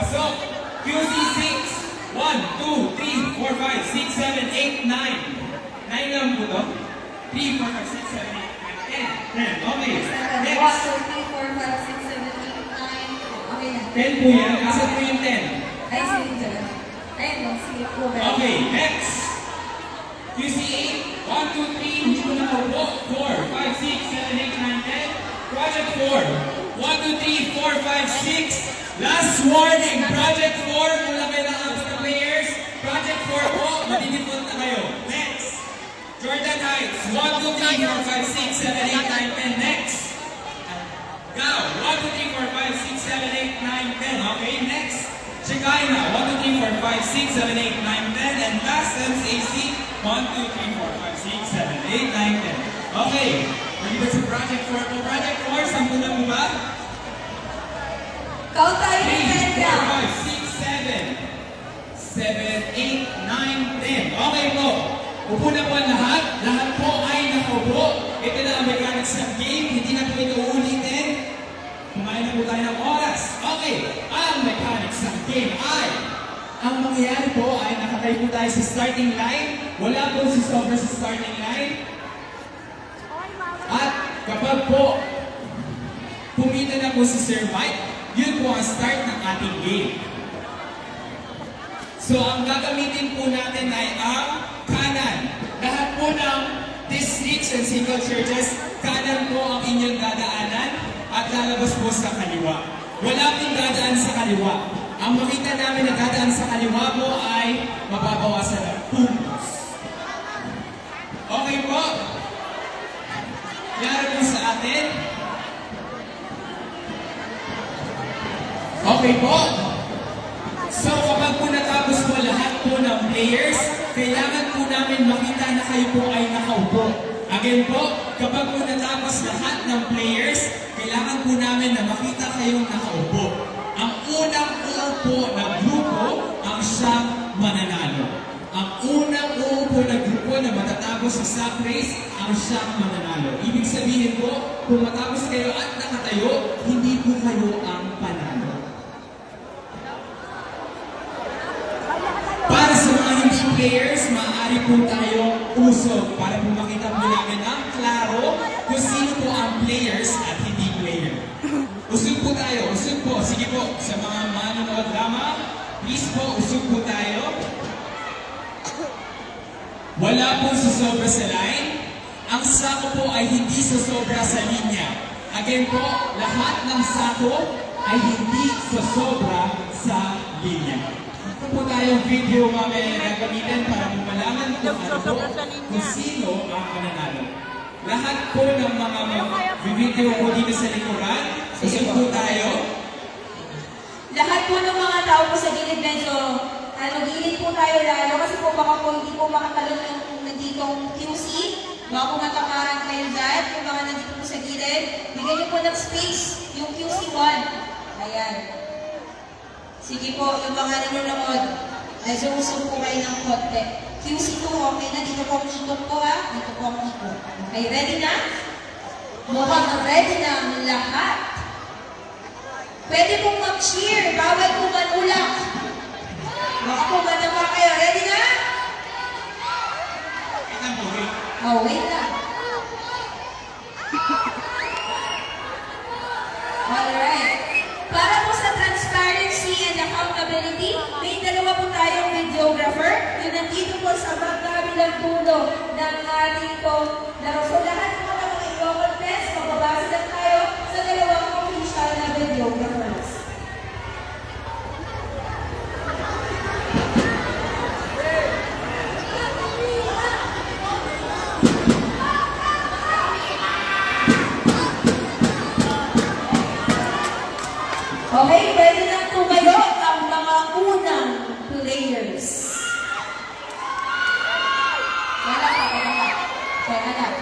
Pasok! QC6! 1, 2, 3, 4, 5, 6, 7, 8, 9. 9 lang po to? 3, 4, 5, 6, 7, 8, 9, 10. 10. Okay. Next. 1, 2, 3, 4, 5, 6, 7, 8, 9. Okay na. 10 po yan. Asan po yung 10? Ay, sige dyan. Ayun mo, sige po. Okay, next. QC8. 1, 2, 3. Hindi ko na maupo. 4, 5, 6, 7, 8, 9, 10. Project 4. 1, 2, 3, 4, 5, 6. Last warning. Project 4. Kung lang kayo nakapos na players. Project 4 po. Matitipon na kayo. Next. Jordan Heights. 1, 2, 3, 4, 5, 6, 7, 8, 9, 10. Next. Go. 1, 2, 3, 4, 5, 6, 7, 8, 9, 10. Okay, next. Chikaina. 1, 2, 3, 4, 5, 6, 7, 8, 9, 10. And last, MCAC. 1, 2, 3, 4, 5, 6, 7, 8, 9, 10. Okay. Ready ba sa Project 4 po? Project 4, sampu na po ba? Count tayo 3, ng 10 4, na. 5, 6, 7. 7, 8, 9, 10. Okay po. Upo na po ang lahat. Lahat po ay nakaupo. Ito na ang mechanics ng game. Hindi na po ito uulitin. Kumain na po tayo ng oras. Okay. Ang mechanics ng game ay ang mangyayari po ay nakatay po tayo sa starting line. Wala po si Sobra sa starting line. At kapag po pumita na po si Sir Mike, yun po ang start ng ating game. So ang gagamitin po natin ay ang kanan. Lahat po ng districts and single churches, kanan po ang inyong dadaanan at lalabas po sa kaliwa. Wala pong dadaan sa kaliwa. Ang makita namin na dadaan sa kaliwa po ay mababawasan ng puntos. Okay po? Klaro po sa atin? Okay po? So kapag po natapos po lahat po ng players, kailangan po namin makita na kayo po ay nakaupo. Again po, kapag po natapos lahat ng players, kailangan po namin na makita kayong nakaupo. Ang unang uupo na grupo ang siyang mananalo. Ang unang uupo na grupo na matatapos sa sack race ang siyang mananalo. Ibig sabihin po, kung matapos kayo at nakatayo, hindi po kayo ang panalo. Para sa mga hindi players, maaari po tayo usog para po makita po namin ang klaro kung sino po ang players at hindi player. Usog po tayo, usog po. Sige po, sa mga manonood drama, please po, usog po tayo. Wala po susobra sa line. Ang sako po ay hindi susobra sa linya. Again po, lahat ng sako ay hindi susobra sa linya. Ito po tayong video mamaya na gagamitin para malaman kung ano po, kung sino ang mananalo. Lahat po ng mga video po dito sa likuran, usog po tayo. Lahat po ng mga tao po sa gilid medyo gilid po tayo lalo kasi po baka po hindi po makatalon yung nanditong QC. Baka po matakaran kayo dyan, yung mga nandito po sa gilid. Bigyan niyo po ng space, yung QC1. Ayan. Sige po, yung mga nanonood, medyo usog po kayo ng konti. QC2, okay na, dito po ang ikot po ha. Dito po ang ikot. Okay, ready na? Mukhang ready na ang lahat. Pwede pong mag-cheer, bawal po manulak. Baka po manama kayo. Ready na? Oh, wait lang. Alright. Para po sa transparency and accountability, may dalawa po tayong videographer. Yung nandito po sa magkabilang dulo ng ating po laro. So lahat po ng mga i-contest, mababasa lang tayo sa dalawang official na videographers. Okay, pwede nang tumayo ang mga unang players. Wala ka. Kaya anak.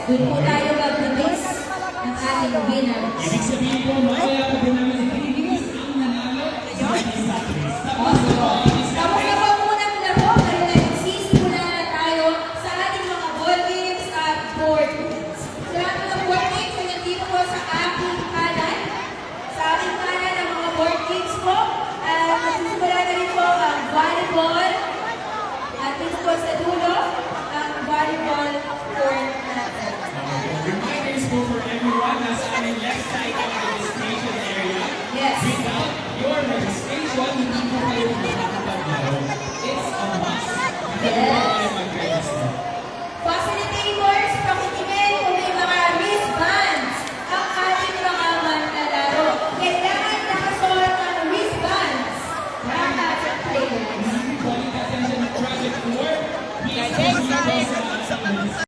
Doon po tayo mag-release ng ating winner. Ibig sabihin po, mamaya pa din namin i-release ang nanalo sa ating Saturdays. Tapos na po, Tapos na po muna ang laro, dahil nagsisimula na tayo sa ating mga ball games at board games. Sa lahat ng board games ay nandito po sa aking kanan. Sa aking kanan ang mga board games po. Magsisimula na rin po ang volleyball. At dito po sa dulo, ang volleyball court natin. reminders po for everyone, nasa aming left side ang